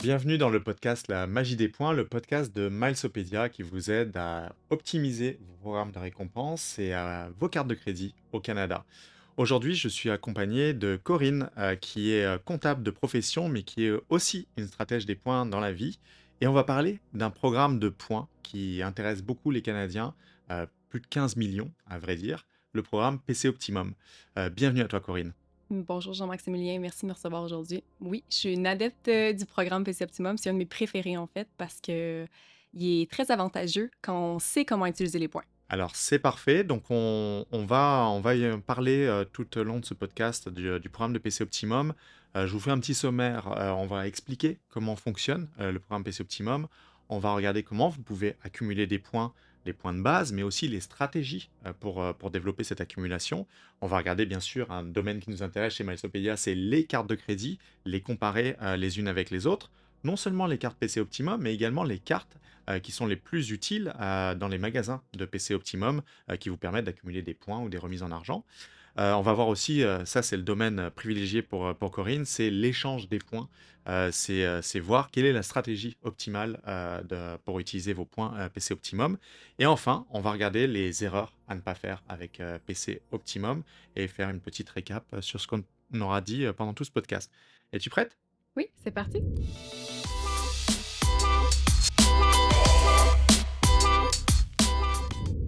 Bienvenue dans le podcast La magie des points, le podcast de Milesopedia qui vous aide à optimiser vos programmes de récompense et vos cartes de crédit au Canada. Aujourd'hui, je suis accompagné de Corinne, qui est comptable de profession, mais qui est aussi une stratège des points dans la vie. Et on va parler d'un programme de points qui intéresse beaucoup les Canadiens, plus de 15 millions à vrai dire, le programme PC Optimum. Bienvenue à toi, Corinne. Bonjour Jean-Maximilien, merci de me recevoir aujourd'hui. Oui, je suis une adepte du programme PC Optimum. C'est un de mes préférés en fait parce que il est très avantageux quand on sait comment utiliser les points. Alors c'est parfait, donc on va y parler tout au long de ce podcast du programme de PC Optimum. Je vous fais un petit sommaire, on va expliquer comment fonctionne le programme PC Optimum. On va regarder comment vous pouvez accumuler des points, les points de base, mais aussi les stratégies pour développer cette accumulation. On va regarder bien sûr un domaine qui nous intéresse chez Milesopedia, c'est les cartes de crédit, les comparer les unes avec les autres. Non seulement les cartes PC Optimum, mais également les cartes qui sont les plus utiles dans les magasins de PC Optimum, qui vous permettent d'accumuler des points ou des remises en argent. On va voir aussi, ça c'est le domaine privilégié pour Corinne, c'est l'échange des points. C'est voir quelle est la stratégie optimale pour utiliser vos points PC Optimum. Et enfin, on va regarder les erreurs à ne pas faire avec PC Optimum et faire une petite récap sur ce qu'on aura dit pendant tout ce podcast. Es-tu prête? Oui, c'est parti.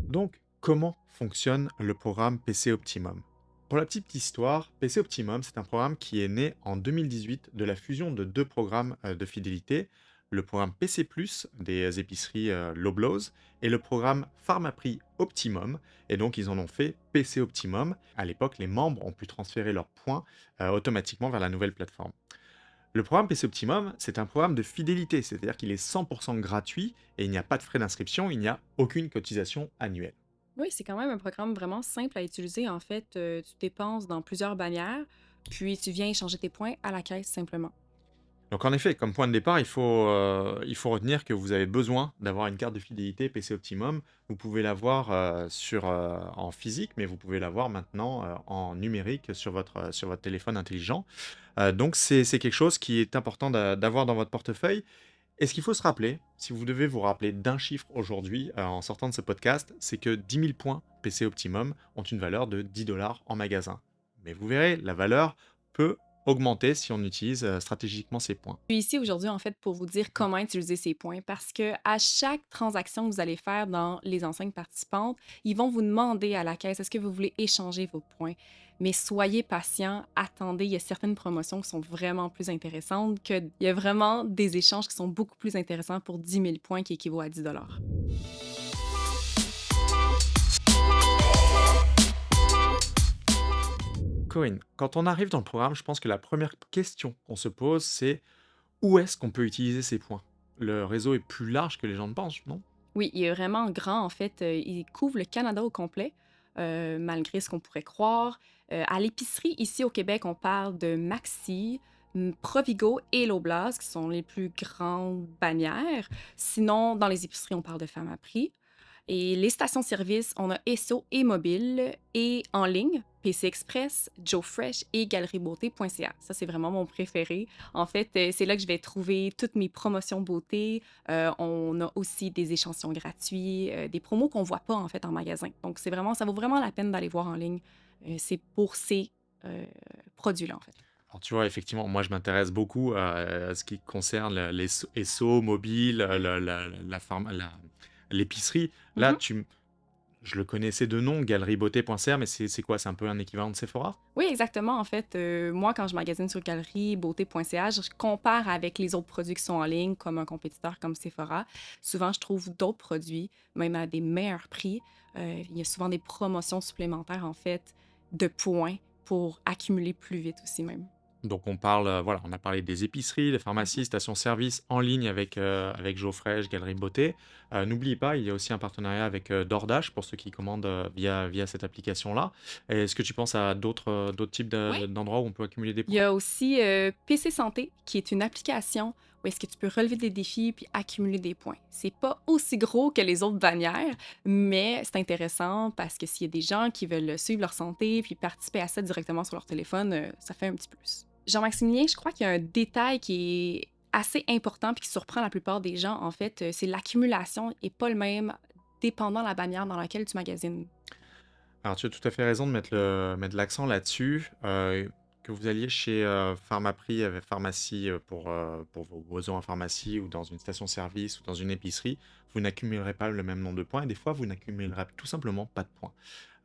Donc, comment fonctionne le programme PC Optimum? Pour la petite histoire, PC Optimum, c'est un programme qui est né en 2018 de la fusion de deux programmes de fidélité, le programme PC Plus des épiceries Loblaws et le programme Pharmaprix Optimum. Et donc, ils en ont fait PC Optimum. À l'époque, les membres ont pu transférer leurs points automatiquement vers la nouvelle plateforme. Le programme PC Optimum, c'est un programme de fidélité, c'est-à-dire qu'il est 100% gratuit et il n'y a pas de frais d'inscription, il n'y a aucune cotisation annuelle. Oui, c'est quand même un programme vraiment simple à utiliser. En fait, tu dépenses dans plusieurs bannières, puis tu viens échanger tes points à la caisse simplement. Donc en effet, comme point de départ, il faut retenir que vous avez besoin d'avoir une carte de fidélité PC Optimum. Vous pouvez l'avoir en physique, mais vous pouvez l'avoir maintenant en numérique sur votre téléphone intelligent. Donc c'est quelque chose qui est important d'avoir dans votre portefeuille. Et ce qu'il faut se rappeler, si vous devez vous rappeler d'un chiffre aujourd'hui en sortant de ce podcast, c'est que 10 000 points PC Optimum ont une valeur de 10 dollars en magasin. Mais vous verrez, la valeur peut augmenter si on utilise stratégiquement ces points. Je suis ici aujourd'hui, en fait, pour vous dire comment utiliser ces points parce que à chaque transaction que vous allez faire dans les enseignes participantes, ils vont vous demander à la caisse est-ce que vous voulez échanger vos points. Mais soyez patient, attendez, il y a certaines promotions qui sont vraiment plus intéressantes, il y a vraiment des échanges qui sont beaucoup plus intéressants pour 10 000 points qui équivaut à 10 dollars. Corinne, quand on arrive dans le programme, je pense que la première question qu'on se pose, c'est où est-ce qu'on peut utiliser ces points? Le réseau est plus large que les gens ne pensent, non? Oui, il est vraiment grand, en fait. Il couvre le Canada au complet, malgré ce qu'on pourrait croire. À l'épicerie, ici au Québec, on parle de Maxi, Provigo et Loblaws, qui sont les plus grandes bannières. Sinon, dans les épiceries, on parle de Pharmaprix. Et les stations-service, on a Esso et Mobile et en ligne, PC Express, Joe Fresh et galerieboauté.ca. Ça, c'est vraiment mon préféré. En fait, c'est là que je vais trouver toutes mes promotions beauté. On a aussi des échantillons gratuits, des promos qu'on voit pas en fait en magasin. Donc, ça vaut vraiment la peine d'aller voir en ligne. C'est pour ces euh, produits-là, en fait. Alors tu vois, effectivement, moi je m'intéresse beaucoup à ce qui concerne les SO, mobile, l'épicerie. Là, Mhm. je le connaissais de nom, galerieboauté.cr, mais c'est quoi? C'est un peu un équivalent de Sephora? Oui, exactement. En fait, moi, quand je magasine sur galerieboauté.ca, je compare avec les autres produits qui sont en ligne, comme un compétiteur comme Sephora. Souvent, je trouve d'autres produits, même à des meilleurs prix. Il y a souvent des promotions supplémentaires, en fait, de points pour accumuler plus vite aussi même. Donc on parle, voilà, on a parlé des épiceries, des Mhm. pharmacies, stations-service en ligne avec Geofresh, Galerie Beauté. N'oublie pas, il y a aussi un partenariat avec DoorDash pour ceux qui commandent via cette application-là. Est-ce que tu penses à d'autres types Oui. d'endroits où on peut accumuler des Il y points? a aussi PC Santé, qui est une application où est-ce que tu peux relever des défis puis accumuler des points. C'est pas aussi gros que les autres bannières, mais c'est intéressant parce que s'il y a des gens qui veulent suivre leur santé puis participer à ça directement sur leur téléphone, ça fait un petit plus. Jean-Maximilien, je crois qu'il y a un détail qui est assez important puis qui surprend la plupart des gens, en fait, c'est l'accumulation et pas le même dépendant la bannière dans laquelle tu magasines. Alors, tu as tout à fait raison de mettre l'accent là-dessus. Que vous alliez chez Pharmaprix, avec pharmacie pour vos besoins en pharmacie ou dans une station-service ou dans une épicerie, vous n'accumulerez pas le même nombre de points et des fois, vous n'accumulerez tout simplement pas de points.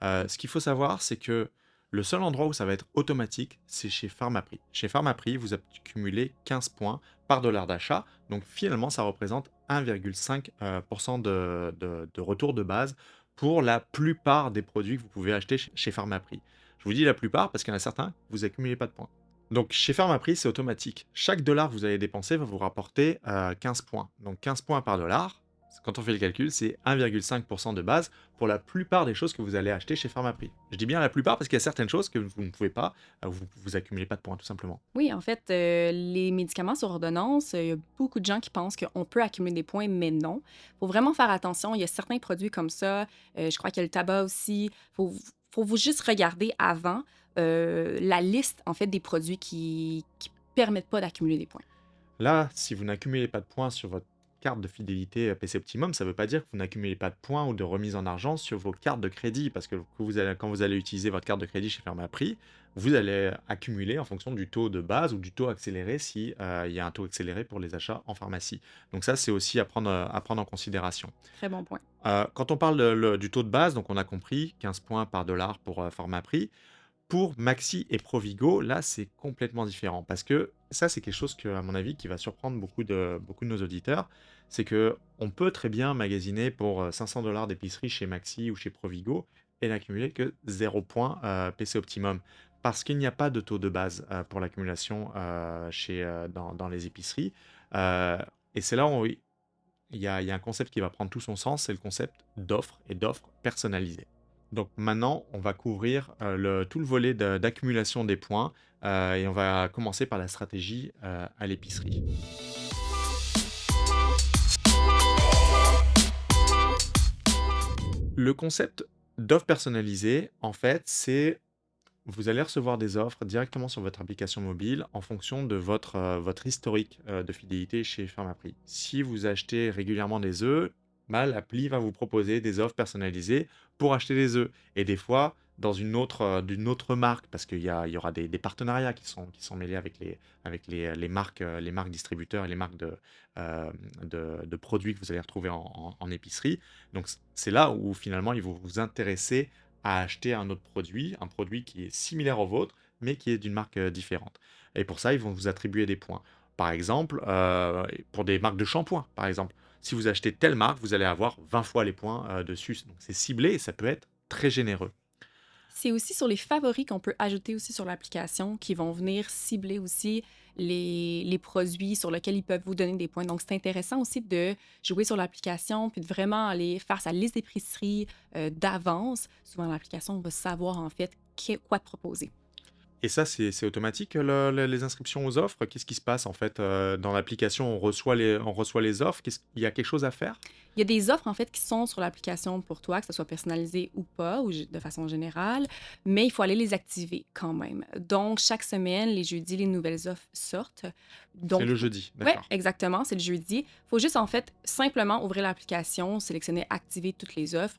Ce qu'il faut savoir, c'est que le seul endroit où ça va être automatique, c'est chez Pharmaprix. Chez Pharmaprix, vous accumulez 15 points par dollar d'achat. Donc finalement, ça représente 1,5% de retour de base pour la plupart des produits que vous pouvez acheter chez Pharmaprix. Je vous dis la plupart parce qu'il y en a certains, vous accumulez pas de points. Donc chez Pharmaprix, c'est automatique. Chaque dollar que vous allez dépenser va vous rapporter 15 points. Donc 15 points par dollar, quand on fait le calcul, c'est 1,5% de base pour la plupart des choses que vous allez acheter chez Pharmaprix. Je dis bien la plupart parce qu'il y a certaines choses que vous ne pouvez pas, vous accumulez pas de points tout simplement. Oui, en fait, les médicaments sur ordonnance, il y a beaucoup de gens qui pensent qu'on peut accumuler des points, mais non. Faut vraiment faire attention. Il y a certains produits comme ça, je crois qu'il y a le tabac aussi. Faut vous juste regarder avant, la liste, en fait, des produits qui permettent pas d'accumuler des points. Là, si vous n'accumulez pas de points sur votre carte de fidélité PC Optimum, ça ne veut pas dire que vous n'accumulez pas de points ou de remise en argent sur vos cartes de crédit, parce que quand vous allez utiliser votre carte de crédit chez Pharmaprix, vous allez accumuler en fonction du taux de base ou du taux accéléré si il y a un taux accéléré pour les achats en pharmacie. Donc ça, c'est aussi à prendre en considération. Très bon point. Quand on parle du taux de base, donc on a compris 15 points par dollar pour Pharmaprix. Pour Maxi et Provigo, là, c'est complètement différent parce que ça, c'est quelque chose que, à mon avis, qui va surprendre beaucoup de nos auditeurs. C'est que on peut très bien magasiner pour 500 dollars d'épicerie chez Maxi ou chez Provigo et n'accumuler que 0 points PC Optimum parce qu'il n'y a pas de taux de base pour l'accumulation dans les épiceries. Euh, et c'est là où il y a un concept qui va prendre tout son sens, c'est le concept d'offre et d'offre personnalisée. Donc maintenant, on va couvrir tout le volet d'accumulation des points et on va commencer par la stratégie à l'épicerie. Le concept d'offre personnalisée, en fait, c'est vous allez recevoir des offres directement sur votre application mobile en fonction de votre historique de fidélité chez Pharmaprix. Si vous achetez régulièrement des œufs, bah, l'appli va vous proposer des offres personnalisées pour acheter des œufs. Et des fois, d'une autre marque, parce il y aura des partenariats qui sont mêlés avec les marques distributeurs et les marques de produits que vous allez retrouver en épicerie. Donc, c'est là où finalement, ils vont vous intéresser à acheter un produit qui est similaire au vôtre, mais qui est d'une marque différente. Et pour ça, ils vont vous attribuer des points. Par exemple, pour des marques de shampoing, par exemple. Si vous achetez telle marque, vous allez avoir 20 fois les points dessus. Donc c'est ciblé et ça peut être très généreux. C'est aussi sur les favoris qu'on peut ajouter aussi sur l'application qui vont venir cibler aussi les produits sur lesquels ils peuvent vous donner des points. Donc, c'est intéressant aussi de jouer sur l'application puis de vraiment aller faire sa liste d'épicerie d'avance. Souvent, l'application va savoir en fait quoi te proposer. Et ça, c'est automatique, les inscriptions aux offres? Qu'est-ce qui se passe en fait dans l'application? On reçoit les offres? Il y a quelque chose à faire? Il y a des offres, en fait, qui sont sur l'application pour toi, que ce soit personnalisé ou pas, ou de façon générale, mais il faut aller les activer quand même. Donc, chaque semaine, les jeudis, les nouvelles offres sortent. C'est Donc, le jeudi, oui, d'accord. exactement, c'est le jeudi. Il faut juste, en fait, simplement ouvrir l'application, sélectionner activer toutes les offres.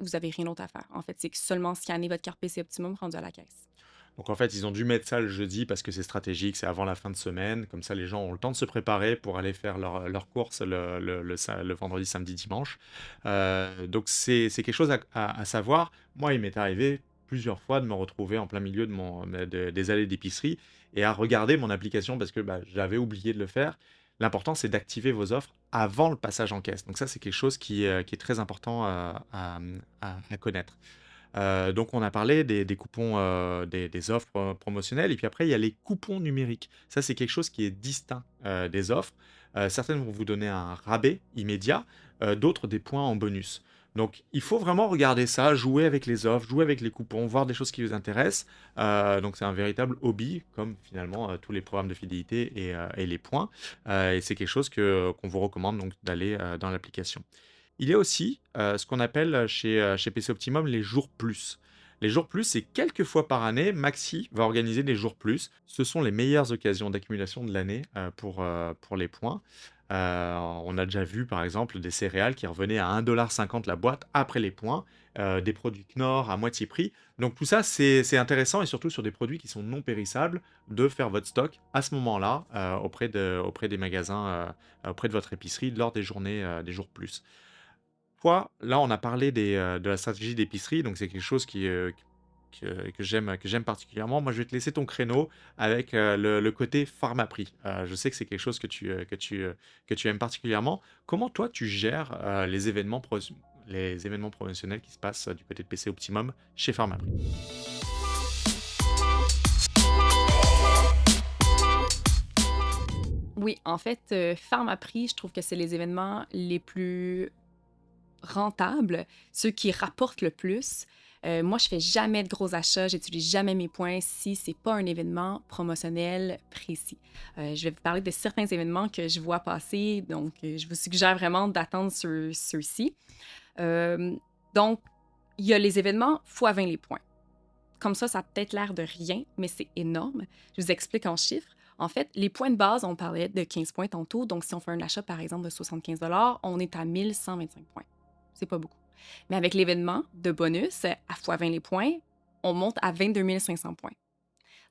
Vous n'avez rien d'autre à faire. En fait, c'est que seulement scanner votre carte PC Optimum rendu à la caisse. Donc en fait, ils ont dû mettre ça le jeudi parce que c'est stratégique, c'est avant la fin de semaine. Comme ça, les gens ont le temps de se préparer pour aller faire leurs courses le vendredi, samedi, dimanche. Donc c'est quelque chose à savoir. Moi, il m'est arrivé plusieurs fois de me retrouver en plein milieu des allées d'épicerie et à regarder mon application parce que bah, j'avais oublié de le faire. L'important, c'est d'activer vos offres avant le passage en caisse. Donc ça, c'est quelque chose qui est très important à connaître. Donc on a parlé des coupons, des offres promotionnelles et puis après il y a les coupons numériques. Ça, c'est quelque chose qui est distinct, des offres. Certaines vont vous donner un rabais immédiat, d'autres des points en bonus. Donc, il faut vraiment regarder ça, jouer avec les offres, jouer avec les coupons, voir des choses qui vous intéressent. Donc, c'est un véritable hobby, comme finalement tous les programmes de fidélité et les points. Et c'est quelque chose qu'on vous recommande donc d'aller dans l'application. Il y a aussi ce qu'on appelle chez PC Optimum les jours plus. Les jours plus, c'est quelques fois par année, Maxi va organiser des jours plus. Ce sont les meilleures occasions d'accumulation de l'année pour les points. On a déjà vu par exemple des céréales qui revenaient à 1,50 $ la boîte après les points, des produits Knorr à moitié prix. Donc tout ça, c'est intéressant et surtout sur des produits qui sont non périssables, de faire votre stock à ce moment-là auprès des magasins, auprès de votre épicerie lors des journées, des jours plus. Toi, là, on a parlé de la stratégie d'épicerie, donc c'est quelque chose que j'aime particulièrement. Moi, je vais te laisser ton créneau avec le côté Pharmaprix. Je sais que c'est quelque chose que tu aimes particulièrement. Comment toi, tu gères les événements promotionnels qui se passent du côté de PC Optimum chez Pharmaprix? Oui, en fait, Pharmaprix, je trouve que c'est les événements les plus rentables, ceux qui rapportent le plus. Moi, je fais jamais de gros achats, j'utilise jamais mes points si c'est pas un événement promotionnel précis. Je vais vous parler de certains événements que je vois passer, donc je vous suggère vraiment d'attendre ceux-ci. Euh, donc, il y a les événements fois 20 les points. Comme ça a peut-être l'air de rien, mais c'est énorme. Je vous explique en chiffres. En fait, les points de base, on parlait de 15 points tantôt. Donc, si on fait un achat, par exemple, de 75 on est à 1125 points. C'est pas beaucoup. Mais avec l'événement de bonus, à fois 20 les points, on monte à 22 500 points.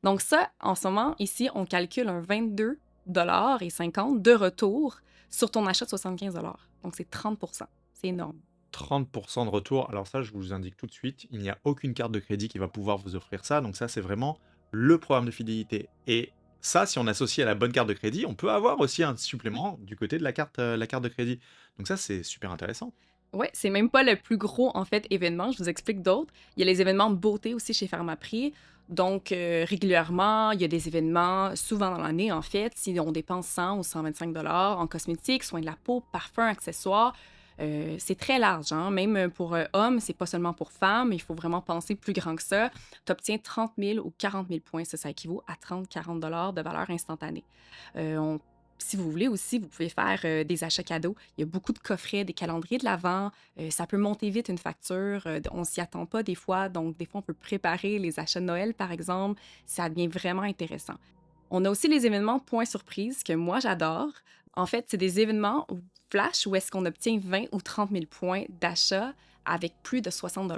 Donc ça, en ce moment, ici, on calcule un 22,50 $ de retour sur ton achat de 75 $. Donc, c'est 30 %. C'est énorme. 30% de retour. Alors ça, je vous indique tout de suite, il n'y a aucune carte de crédit qui va pouvoir vous offrir ça. Donc ça, c'est vraiment le programme de fidélité. Et ça, si on associe à la bonne carte de crédit, on peut avoir aussi un supplément du côté de la carte de crédit. Donc ça, c'est super intéressant. Ouais, c'est même pas le plus gros, en fait, événement. Je vous explique d'autres. Il y a les événements de beauté aussi chez Pharmaprix. Donc, régulièrement, il y a des événements, souvent dans l'année, en fait, si on dépense 100 ou 125 en cosmétiques, soins de la peau, parfums, accessoires. C'est très large, hein? Même pour hommes, c'est pas seulement pour femmes. Il faut vraiment penser plus grand que ça. Tu obtiens 30 000 ou 40 000 points. Ça équivaut à 30-40 de valeur instantanée. On Si vous voulez aussi, vous pouvez faire des achats cadeaux. Il y a beaucoup de coffrets, des calendriers de l'Avent. Ça peut monter vite une facture. On s'y attend pas des fois. Donc, des fois, on peut préparer les achats de Noël, par exemple. Ça devient vraiment intéressant. On a aussi les événements points surprise que moi, j'adore. En fait, c'est des événements flash où est-ce qu'on obtient 20 ou 30 000 points d'achat avec plus de 60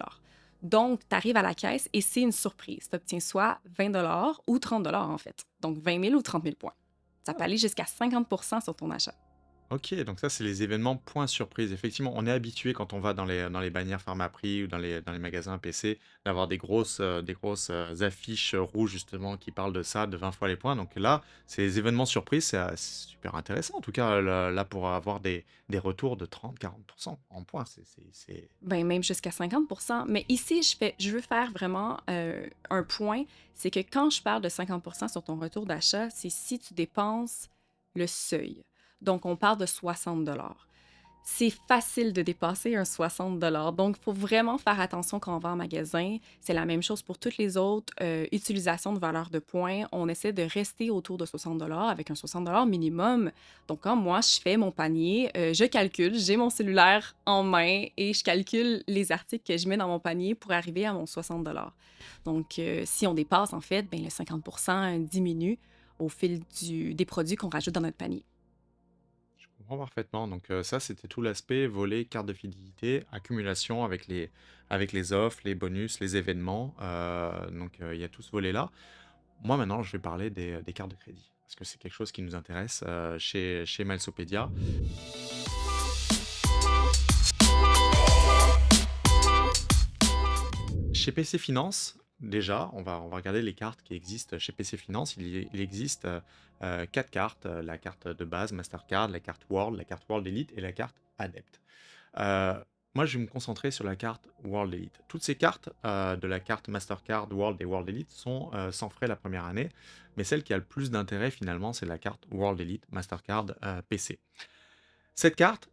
Donc, tu arrives à la caisse et c'est une surprise. Tu obtiens soit 20 ou 30 en fait. Donc, 20 000 ou 30 000 points. Ça peut aller jusqu'à 50 sur ton achat. Ok, donc ça, c'est les événements points surprise. Effectivement, on est habitué quand on va dans les bannières Pharmaprix ou dans les magasins PC d'avoir des grosses affiches rouges justement qui parlent de ça, de 20 fois les points. Donc là, c'est les événements surprises, c'est super intéressant. En tout cas, là, pour avoir des retours de 30-40% en points, Ben, même jusqu'à 50 Mais ici, je veux faire vraiment un point. C'est que quand je parle de 50 sur ton retour d'achat, c'est si tu dépenses le seuil. Donc, on parle de 60 C'est facile de dépasser un 60 Donc, il faut vraiment faire attention quand on va en magasin. C'est la même chose pour toutes les autres utilisations de valeur de points. On essaie de rester autour de 60 avec un 60 minimum. Donc, quand moi, je fais mon panier, je calcule, j'ai mon cellulaire en main et je calcule les articles que je mets dans mon panier pour arriver à mon 60 Donc, si on dépasse, en fait, ben, le 50 diminue au fil des produits qu'on rajoute dans notre panier. je comprends parfaitement. Donc ça, c'était tout l'aspect volet carte de fidélité, accumulation avec les offres, les bonus, les événements. Donc il y a tout ce volet-là. Moi, maintenant, je vais parler des cartes de crédit, parce que c'est quelque chose qui nous intéresse chez Milesopedia. Chez PC Finance, déjà, on va regarder les cartes qui existent chez PC Finance. Il existe 4 cartes, la carte de base Mastercard, la carte World, la carte World Elite et la carte Adept. Euh, Moi, je vais me concentrer sur la carte World Elite. Toutes ces cartes de la carte Mastercard, World et World Elite sont sans frais la première année, mais celle qui a le plus d'intérêt finalement, c'est la carte World Elite Mastercard PC. Cette carte,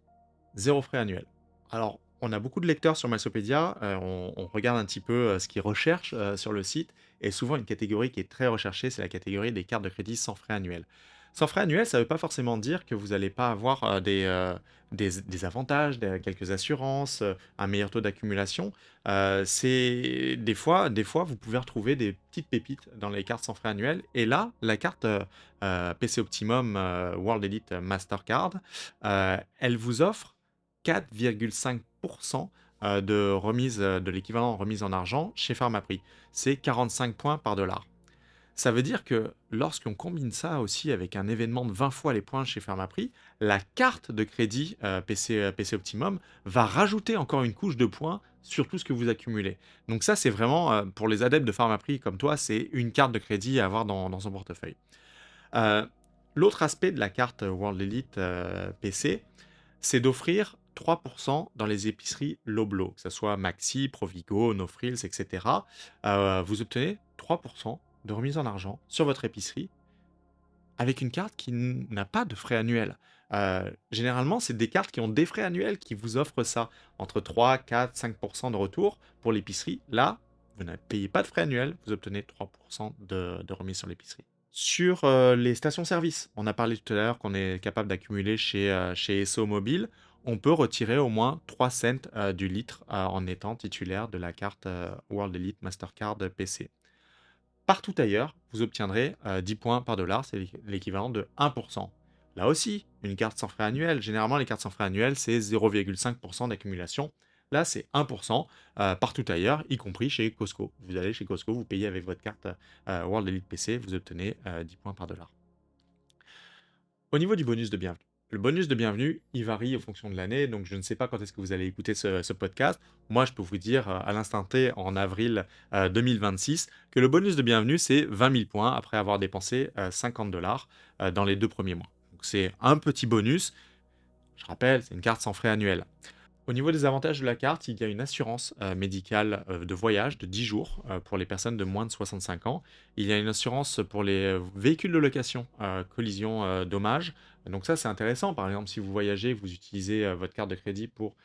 zéro frais annuel. Alors, On a beaucoup de lecteurs sur Massopedia, on regarde un petit peu, ce qu'ils recherchent, sur le site et souvent une catégorie qui est très recherchée, c'est la catégorie des cartes de crédit sans frais annuels. Sans frais annuels, ça ne veut pas forcément dire que vous n'allez pas avoir, des avantages, quelques assurances, un meilleur taux d'accumulation. C'est des fois, vous pouvez retrouver des petites pépites dans les cartes sans frais annuels et là, la carte, PC Optimum, World Elite Mastercard, elle vous offre 4,5 de remise, de l'équivalent remise en argent chez Pharmaprix. C'est 45 points par dollar. Ça veut dire que lorsqu'on combine ça aussi avec un événement de 20 fois les points chez Pharmaprix, la carte de crédit, PC Optimum va rajouter encore une couche de points sur tout ce que vous accumulez. Donc ça, c'est vraiment, pour les adeptes de Pharmaprix comme toi, c'est une carte de crédit à avoir dans son portefeuille. Heu, L'autre aspect de la carte World Elite, PC, c'est d'offrir 3 dans les épiceries Loblaw, que ça soit Maxi, Provigo, No Frills et cetera. Vous obtenez 3 de remise en argent sur votre épicerie avec une carte qui n'a pas de frais annuels. Généralement, c'est des cartes qui ont des frais annuels qui vous offrent ça, entre 3, 4, 5 de retour pour l'épicerie. Là, vous ne payez pas de frais annuels, vous obtenez 3 de remise sur l'épicerie. Sur, les stations-service, on a parlé tout à l'heure qu'on est capable d'accumuler chez Esso Mobile. On peut retirer au moins 3 cents, du litre, en étant titulaire de la carte, World Elite Mastercard PC. Partout ailleurs, vous obtiendrez, 10 points par dollar, c'est l'équivalent de 1. Là aussi, une carte sans frais annuels, généralement les cartes sans frais annuels, c'est 0,5 d'accumulation. Là, c'est 1 partout ailleurs, y compris chez Costco. Vous allez chez Costco, vous payez avec votre carte, World Elite PC, vous obtenez, 10 points par dollar. Au niveau du bonus de bienvenue. Le bonus de bienvenue, il varie en fonction de l'année, donc je ne sais pas quand est-ce que vous allez écouter ce podcast. Moi, je peux vous dire à l'instant T, en avril 2026, que le bonus de bienvenue, c'est 20 000 points après avoir dépensé 50 dollars dans les 2 premiers mois. Donc c'est un petit bonus. Je rappelle, c'est une carte sans frais annuels. Au niveau des avantages de la carte, il y a une assurance médicale de voyage de 10 jours pour les personnes de moins de 65 ans. Il y a une assurance pour les véhicules de location, collision, dommages. Donc ça, c'est intéressant. Par exemple, si vous voyagez, vous utilisez votre carte de crédit pour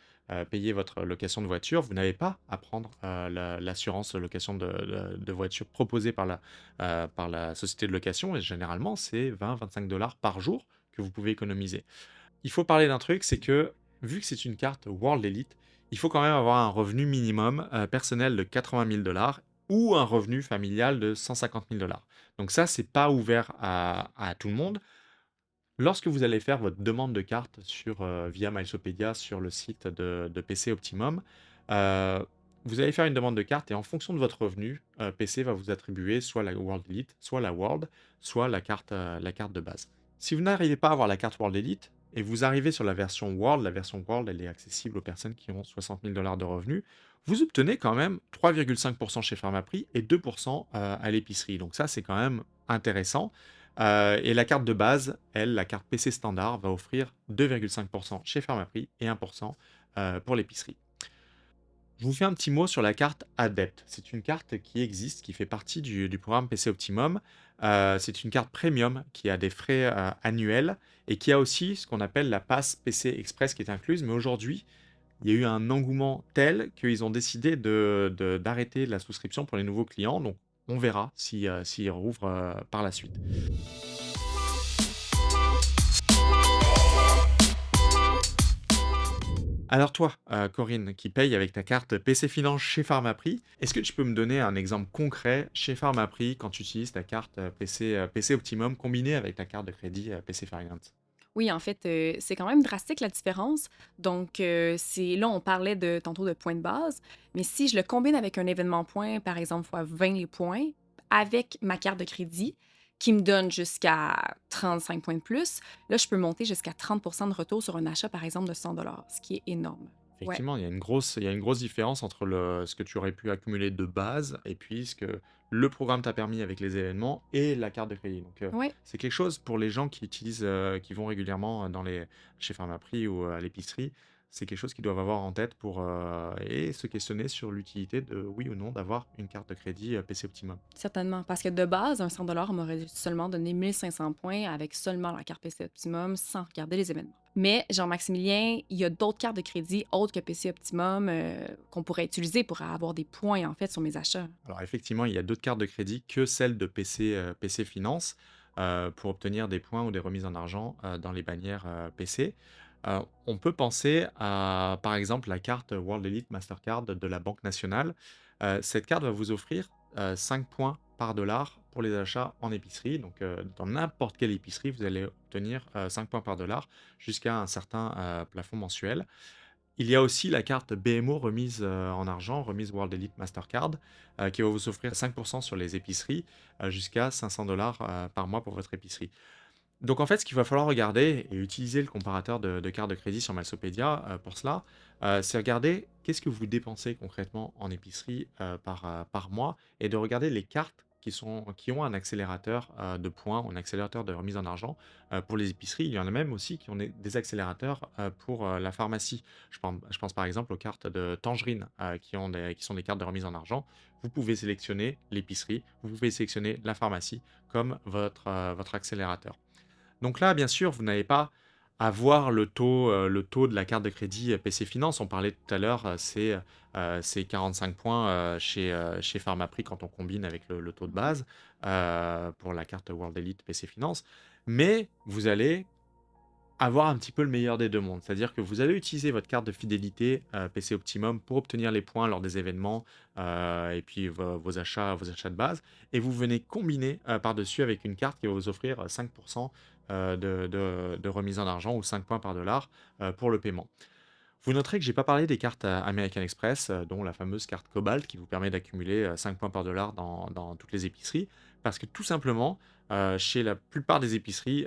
payer votre location de voiture, vous n'avez pas à prendre l'assurance location de voiture proposée par la société de location. Et généralement, c'est 20-25 dollars par jour que vous pouvez économiser. Il faut parler d'un truc, c'est que, vu que c'est une carte World Elite, il faut quand même avoir un revenu minimum, personnel de 80 000 ou un revenu familial de 150 000. Donc ça, c'est pas ouvert à tout le monde. Lorsque vous allez faire votre demande de carte via Milesopedia sur le site de PC Optimum, heu, vous allez faire une demande de carte et en fonction de votre revenu, PC va vous attribuer soit la World Elite, soit la World, soit la carte de base. Si vous n'arrivez pas à avoir la carte World Elite et vous arrivez sur la version World, elle est accessible aux personnes qui ont 60 000 de revenus, vous obtenez quand même 3,5 chez Pharmaprix et 2 à l'épicerie. Donc ça, c'est quand même intéressant. Et la carte de base, elle, la carte PC standard, va offrir 2,5 chez Pharmaprix et 1 pour l'épicerie. Je vous fais un petit mot sur la carte Adept. C'est une carte qui existe, qui fait partie du programme PC Optimum. C'est une carte premium qui a des frais annuels et qui a aussi ce qu'on appelle la passe PC Express qui est incluse. Mais aujourd'hui, il y a eu un engouement tel qu'ils ont décidé d'arrêter la souscription pour les nouveaux clients. Donc, on verra s'ils rouvrent par la suite. Alors toi, Corinne, qui paye avec ta carte PC Finance chez Pharmaprix, est-ce que tu peux me donner un exemple concret chez Pharmaprix quand tu utilises ta carte PC Optimum combinée avec ta carte de crédit PC Finance? Oui, en fait, c'est quand même drastique la différence. Donc, c'est là, on parlait tantôt de points de base, mais si je le combine avec un événement point, par exemple, fois 20 les points, avec ma carte de crédit, qui me donne jusqu'à 35 points de plus, là, je peux monter jusqu'à 30 de retour sur un achat, par exemple, de 100 ce qui est énorme. Ouais, Effectivement, il y a une grosse différence entre ce que tu aurais pu accumuler de base et puis ce que le programme t'a permis avec les événements et la carte de crédit. Donc, ouais. c'est quelque chose pour les gens qui vont régulièrement chez Pharmaprix ou à l'épicerie. c'est quelque chose qu'ils doivent avoir en tête et se questionner sur l'utilité de, oui ou non, d'avoir une carte de crédit PC Optimum. Certainement, parce que de base, un 100 m'aurait seulement donné 1500 points avec seulement la carte PC Optimum sans regarder les événements. Mais, Jean-Maximilien, il y a d'autres cartes de crédit autres que PC Optimum qu'on pourrait utiliser pour avoir des points, en fait, sur mes achats. Alors effectivement, il y a d'autres cartes de crédit que celles de PC Finance pour obtenir des points ou des remises en argent dans les bannières PC. On peut penser à, par exemple, la carte World Elite Mastercard de la Banque nationale. Cette carte va vous offrir 5 points par dollar pour les achats en épicerie. Donc, dans n'importe quelle épicerie, vous allez obtenir 5 points par dollar jusqu'à un certain plafond mensuel. Il y a aussi la carte BMO remise en argent, remise World Elite Mastercard, qui va vous offrir 5% sur les épiceries jusqu'à 500 $ par mois pour votre épicerie. Donc en fait, ce qu'il va falloir regarder et utiliser le comparateur de cartes de crédit sur Malsopédia pour cela, c'est regarder qu'est-ce que vous dépensez concrètement en épicerie par mois et de regarder les cartes qui ont un accélérateur de points, un accélérateur de remise en argent pour les épiceries. Il y en a même aussi qui ont des accélérateurs pour la pharmacie. Je pense par exemple aux cartes de Tangerine qui sont des cartes de remise en argent. Vous pouvez sélectionner l'épicerie, vous pouvez sélectionner la pharmacie comme votre accélérateur. Donc là, bien sûr, vous n'allez pas avoir le taux de la carte de crédit PC Finance. On parlait tout à l'heure, c'est 45 points chez Pharmaprix quand on combine avec le taux de base pour la carte World Elite PC Finance. Mais vous allez avoir un petit peu le meilleur des deux mondes. C'est-à-dire que vous allez utiliser votre carte de fidélité PC Optimum pour obtenir les points lors des événements et puis vos achats de base. Et vous venez combiner par-dessus avec une carte qui va vous offrir 5% de remise en argent ou 5 points par dollar pour le paiement. Vous noterez que j'ai pas parlé des cartes American Express, dont la fameuse carte Cobalt qui vous permet d'accumuler 5 points par dollar dans toutes les épiceries. Parce que tout simplement, chez la plupart des épiceries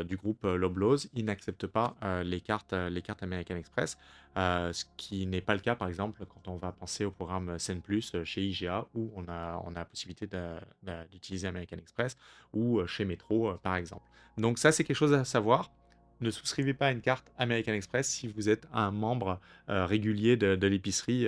du groupe Loblaws, ils n'acceptent pas les cartes American Express. Ce qui n'est pas le cas, par exemple, quand on va penser au programme Scène Plus chez IGA, où on a la possibilité d'utiliser American Express, ou chez Metro, par exemple. Donc ça, c'est quelque chose à savoir. Ne souscrivez pas à une carte American Express si vous êtes un membre régulier de l'épicerie,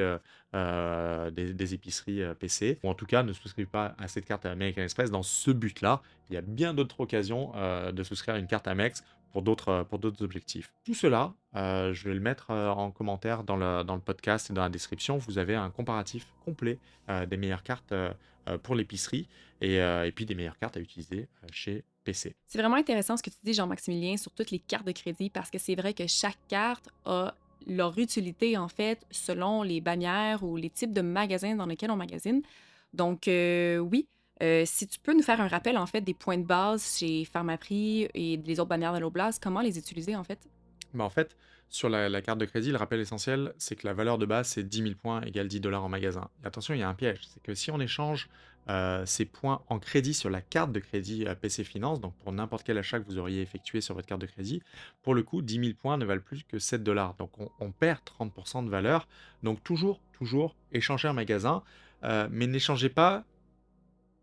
des épiceries PC. Ou en tout cas, ne souscrivez pas à cette carte American Express dans ce but-là. Il y a bien d'autres occasions de souscrire à une carte Amex pour d'autres objectifs. Tout cela, je vais le mettre en commentaire dans le podcast et dans la description. Vous avez un comparatif complet des meilleures cartes pour l'épicerie et puis des meilleures cartes à utiliser chez PC. C'est vraiment intéressant ce que tu dis, Jean-Maximilien, sur toutes les cartes de crédit, parce que c'est vrai que chaque carte a leur utilité, en fait, selon les bannières ou les types de magasins dans lesquels on magasine. Donc, oui, si tu peux nous faire un rappel, en fait, des points de base chez Pharmaprix et les autres bannières de l'Oblast, comment les utiliser, en fait? Bah, en fait, sur la carte de crédit, le rappel essentiel, c'est que la valeur de base, c'est 10 000 points égale 10 $ en magasin. Et attention, il y a un piège, c'est que si on échange ces points en crédit sur la carte de crédit PC Finance, donc pour n'importe quel achat que vous auriez effectué sur votre carte de crédit, pour le coup, 10 000 points ne valent plus que 7 $. Donc on perd 30% de valeur. Donc toujours, toujours, échanger en magasin, mais n'échangez pas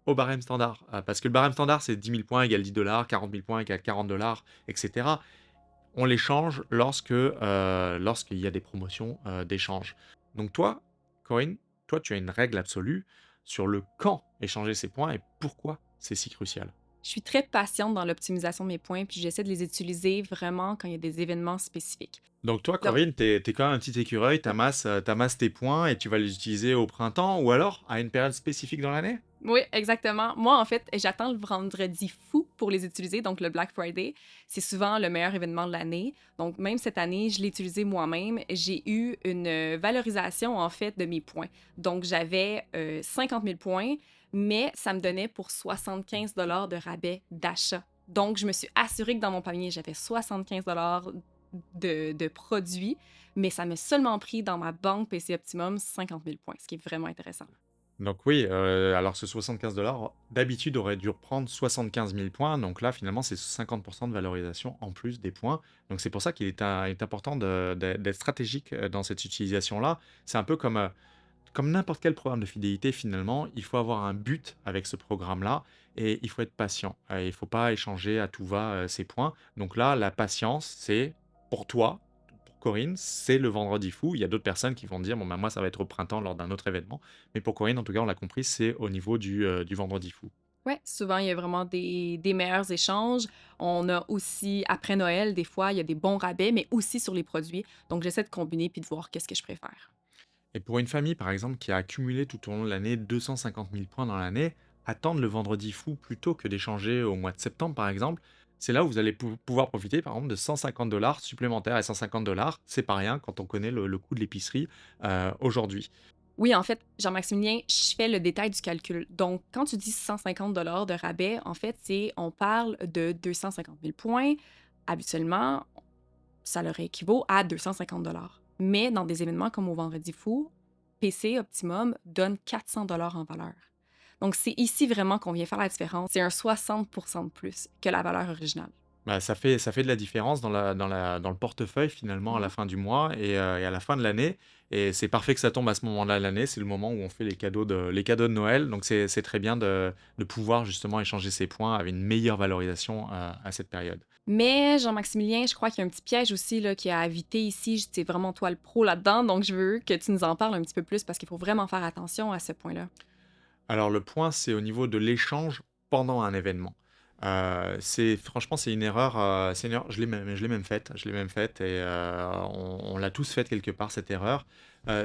au barème standard. Parce que le barème standard, c'est 10 000 points égale 10 $, 40 000 points égale 40 $, etc. On les change lorsqu'il y a des promotions d'échange. Donc toi, Corinne, toi, tu as une règle absolue sur le quand échanger ces points et pourquoi c'est si crucial. Je suis très patiente dans l'optimisation de mes points, puis j'essaie de les utiliser vraiment quand il y a des événements spécifiques. Donc toi, Donc, Corinne, t'es quand même un petit écureuil, t'amasses tes points et tu vas les utiliser au printemps ou alors à une période spécifique dans l'année? oui, exactement. Moi, en fait, j'attends le vendredi fou pour les utiliser, donc le Black Friday. C'est souvent le meilleur événement de l'année. Donc, même cette année, je l'ai utilisé moi-même. J'ai eu une valorisation, en fait, de mes points. Donc, j'avais 50 000 points, mais ça me donnait pour 75 de rabais d'achat. Donc, je me suis assurée que dans mon panier, j'avais 75 de produits, mais ça m'a seulement pris dans ma banque PC Optimum 50 000 points, ce qui est vraiment intéressant. Donc oui, alors ce 75 d'habitude aurait dû reprendre 75 000 points, donc là finalement c'est 50% de valorisation en plus des points. Donc c'est pour ça qu'il est important d'être stratégique dans cette utilisation-là. C'est un peu comme n'importe quel programme de fidélité finalement, il faut avoir un but avec ce programme-là et il faut être patient. Il ne faut pas échanger à tout va ses points. Donc là, la patience, c'est pour toi, pour Corinne, c'est le vendredi fou. Il y a d'autres personnes qui vont dire: «Bon, bah, moi, ça va être au printemps lors d'un autre événement». Mais pour Corinne, en tout cas, on l'a compris, c'est au niveau du vendredi fou. Ouais, souvent, il y a vraiment des meilleurs échanges. On a aussi, après Noël, des fois, il y a des bons rabais, mais aussi sur les produits. Donc, j'essaie de combiner puis de voir qu'est-ce que je préfère. Et pour une famille, par exemple, qui a accumulé tout au long de l'année 250 000 points dans l'année, attendre le vendredi fou plutôt que d'échanger au mois de septembre, par exemple, c'est là où vous allez pouvoir profiter, par exemple, de 150 $ supplémentaires. Et 150 $, c'est pas rien quand on connaît le coût de l'épicerie aujourd'hui. Oui, en fait, Jean-Maximilien, je fais le détail du calcul. Donc, quand tu dis 150 de rabais, en fait, on parle de 250 000 points. Habituellement, ça leur équivaut à 250 Mais dans des événements comme au Vendredi fou, PC Optimum donne 400 en valeur. Donc, c'est ici vraiment qu'on vient faire la différence. C'est un 60 de plus que la valeur originale. Bah, ça fait de la différence dans le portefeuille finalement à la Mhm. fin du mois et à la fin de l'année et c'est parfait que ça tombe à ce moment-là de l'année. C'est le moment où on fait les cadeaux de Noël, donc c'est très bien de pouvoir justement échanger ses points avec une meilleure valorisation, à cette période. Mais Jean-Maximilien, je crois qu'il y a un petit piège aussi là, qui a évité ici. C'est vraiment toi le pro là-dedans, donc je veux que tu nous en parles un petit peu plus parce qu'il faut vraiment faire attention à ce point-là. Alors le point, c'est au niveau de l'échange pendant un événement. C'est franchement, c'est une erreur, je l'ai même faite, et on l'a tous faite quelque part cette erreur.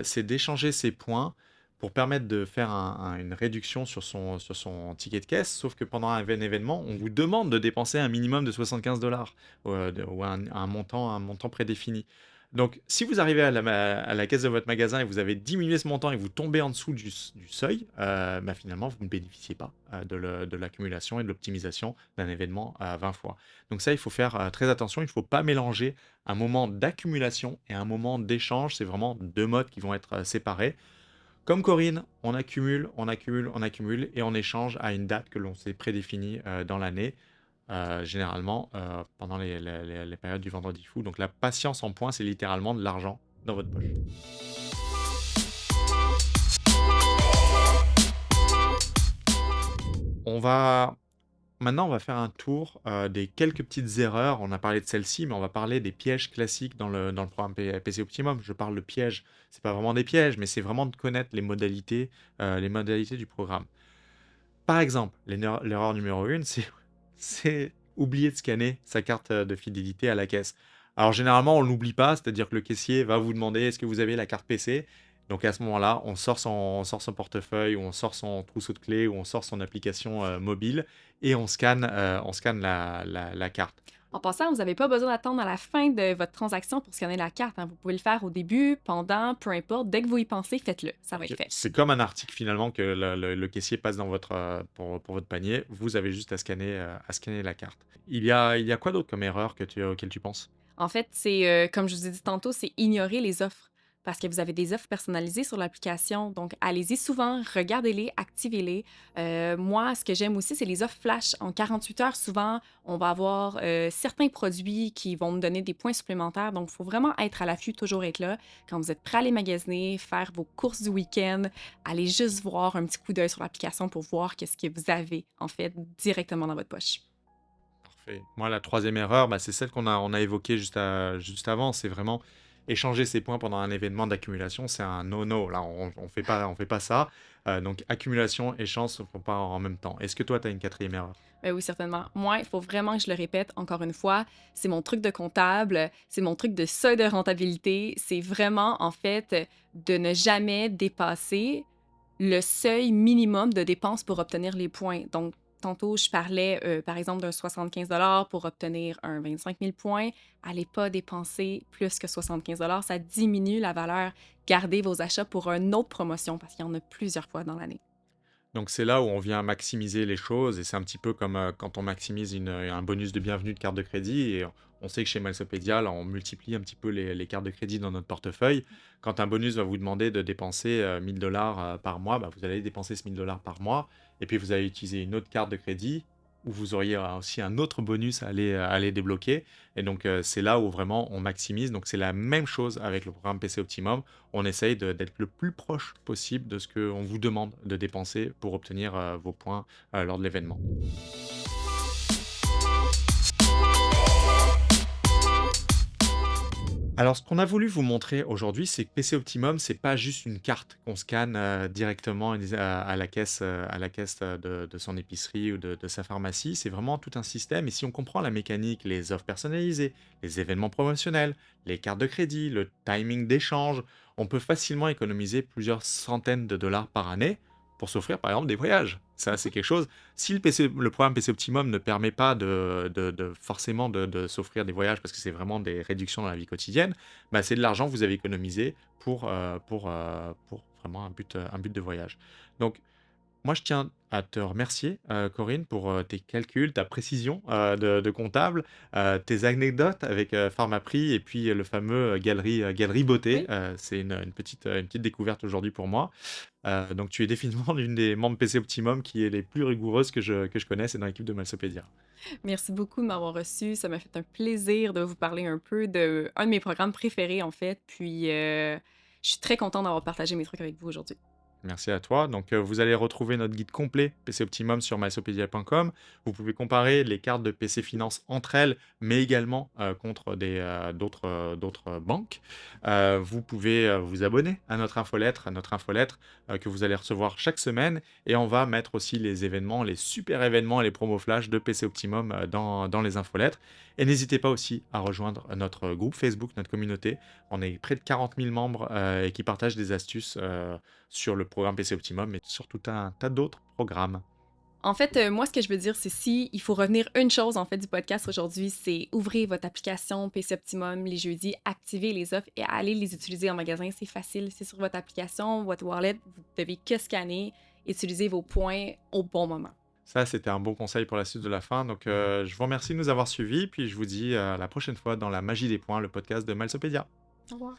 C'est d'échanger ses points pour permettre de faire une réduction sur son ticket de caisse, sauf que pendant un événement, on vous demande de dépenser un minimum de 75 ou un montant prédéfini. Donc, si vous arrivez à la caisse de votre magasin et vous avez diminué ce montant et vous tombez en dessous du seuil, bah, finalement, vous ne bénéficiez pas de l'accumulation et de l'optimisation d'un événement à 20 fois. Donc ça, il faut faire très attention. Il ne faut pas mélanger un moment d'accumulation et un moment d'échange. C'est vraiment deux modes qui vont être séparés. Comme Corinne, on accumule, on accumule, on accumule et on échange à une date que l'on s'est prédéfinie dans l'année, généralement pendant les périodes du vendredi fou. Donc la patience en points, c'est littéralement de l'argent dans votre poche. On va Maintenant, on va faire un tour des quelques petites erreurs. On a parlé de celles-ci, mais on va parler des pièges classiques dans le programme PC Optimum. Je parle de pièges, c'est pas vraiment des pièges, mais c'est vraiment de connaître les modalités du programme. Par exemple, l'erreur numéro 1, c'est oublier de scanner sa carte de fidélité à la caisse. Alors généralement, on ne l'oublie pas, c'est-à-dire que le caissier va vous demander: «Est-ce que vous avez la carte PC?» Donc à ce moment-là, on sort son portefeuille ou on sort son trousseau de clés ou on sort son application, mobile et on scanne la carte. En passant, vous n'avez pas besoin d'attendre à la fin de votre transaction pour scanner la carte, hein. Vous pouvez le faire au début, pendant, peu importe. Dès que vous y pensez, faites-le. Ça va OK. être fait. C'est comme un article finalement que le caissier passe dans pour votre panier. Vous avez juste à scanner la carte. Il y a quoi d'autre comme erreur auquel tu penses? En fait, comme je vous ai dit tantôt, c'est ignorer les offres parce que vous avez des offres personnalisées sur l'application. Donc, allez-y souvent, regardez-les, activez-les. Moi, ce que j'aime aussi, c'est les offres flash. En 48 heures, souvent, on va avoir certains produits qui vont me donner des points supplémentaires. Donc, il faut vraiment être à l'affût, toujours être là. Quand vous êtes prêt à aller magasiner, faire vos courses du week-end, allez juste voir un petit coup d'œil sur l'application pour voir qu'est-ce que vous avez, en fait, directement dans votre poche. Parfait. Moi, la troisième erreur, bah, c'est celle qu'on a évoquée juste avant. C'est vraiment échanger ses points pendant un événement d'accumulation. C'est un no-no. Là, on fait pas ça. Donc, accumulation, échange ne se font pas en même temps. Est-ce que toi, tu as une quatrième erreur? Ben oui, certainement. Moi, il faut vraiment que je le répète encore une fois, c'est mon truc de comptable, c'est mon truc de seuil de rentabilité. C'est vraiment, en fait, de ne jamais dépasser le seuil minimum de dépenses pour obtenir les points. Donc, tantôt, je parlais, par exemple, d'un 75 pour obtenir un 25 000 points. Allez pas dépenser plus que 75 ça diminue la valeur. Gardez vos achats pour une autre promotion parce qu'il y en a plusieurs fois dans l'année. Donc c'est là où on vient maximiser les choses et c'est un petit peu comme quand on maximise un bonus de bienvenue de carte de crédit et on sait que chez Malsopédia, là, on multiplie un petit peu les cartes de crédit dans notre portefeuille. Quand un bonus va vous demander de dépenser 1000 $ par mois, bah, vous allez dépenser ce 1000 $ par mois et puis vous allez utiliser une autre carte de crédit où vous auriez aussi un autre bonus à aller débloquer. Et donc c'est là où vraiment on maximise. Donc c'est la même chose avec le programme PC Optimum. On essaye d'être le plus proche possible de ce qu'on vous demande de dépenser pour obtenir vos points lors de l'événement. Alors, ce qu'on a voulu vous montrer aujourd'hui, c'est que PC Optimum, c'est pas juste une carte qu'on scanne directement à la caisse de son épicerie ou de sa pharmacie. C'est vraiment tout un système. Et si on comprend la mécanique, les offres personnalisées, les événements promotionnels, les cartes de crédit, le timing d'échange, on peut facilement économiser plusieurs centaines de dollars par année pour s'offrir, par exemple, des voyages. Ça, c'est quelque chose. Si le programme PC Optimum ne permet pas forcément de s'offrir des voyages parce que c'est vraiment des réductions dans la vie quotidienne, bah, c'est de l'argent que vous avez économisé pour vraiment un but de voyage. Donc, moi, je tiens à te remercier, Corinne, pour tes calculs, ta précision de comptable, tes anecdotes avec Pharmaprix et puis le fameux Galerie Beauté. Oui. C'est une petite découverte aujourd'hui pour moi. Donc, tu es définitivement l'une des membres PC Optimum qui est les plus rigoureuses que je connaisse et dans l'équipe de Malsopédia. Merci beaucoup de m'avoir reçu. Ça m'a fait un plaisir de vous parler un peu de un de mes programmes préférés, en fait. Puis, je suis très contente d'avoir partagé mes trucs avec vous aujourd'hui. Merci à toi. Donc, vous allez retrouver notre guide complet PC Optimum sur mysopedia.com. Vous pouvez comparer les cartes de PC Finance entre elles, mais également contre d'autres banques. Vous pouvez vous abonner à notre infolettre que vous allez recevoir chaque semaine. Et on va mettre aussi les événements, les super événements et les promos flash de PC Optimum dans les infolettres. Et n'hésitez pas aussi à rejoindre notre groupe Facebook, notre communauté. On est près de 40 000 membres et qui partagent des astuces sur le programme PC Optimum et sur tout un tas d'autres programmes. En fait, moi, ce que je veux dire, c'est si il faut revenir une chose, en fait, du podcast aujourd'hui, c'est ouvrir votre application PC Optimum les jeudis, activer les offres et aller les utiliser en magasin. C'est facile, c'est sur votre application, votre wallet, vous devez que scanner, utiliser vos points au bon moment. Ça, c'était un bon conseil pour la suite de la fin. Donc, je vous remercie de nous avoir suivis. Puis, je vous dis à la prochaine fois dans La Magie des Points, le podcast de Malsopédia. Au revoir.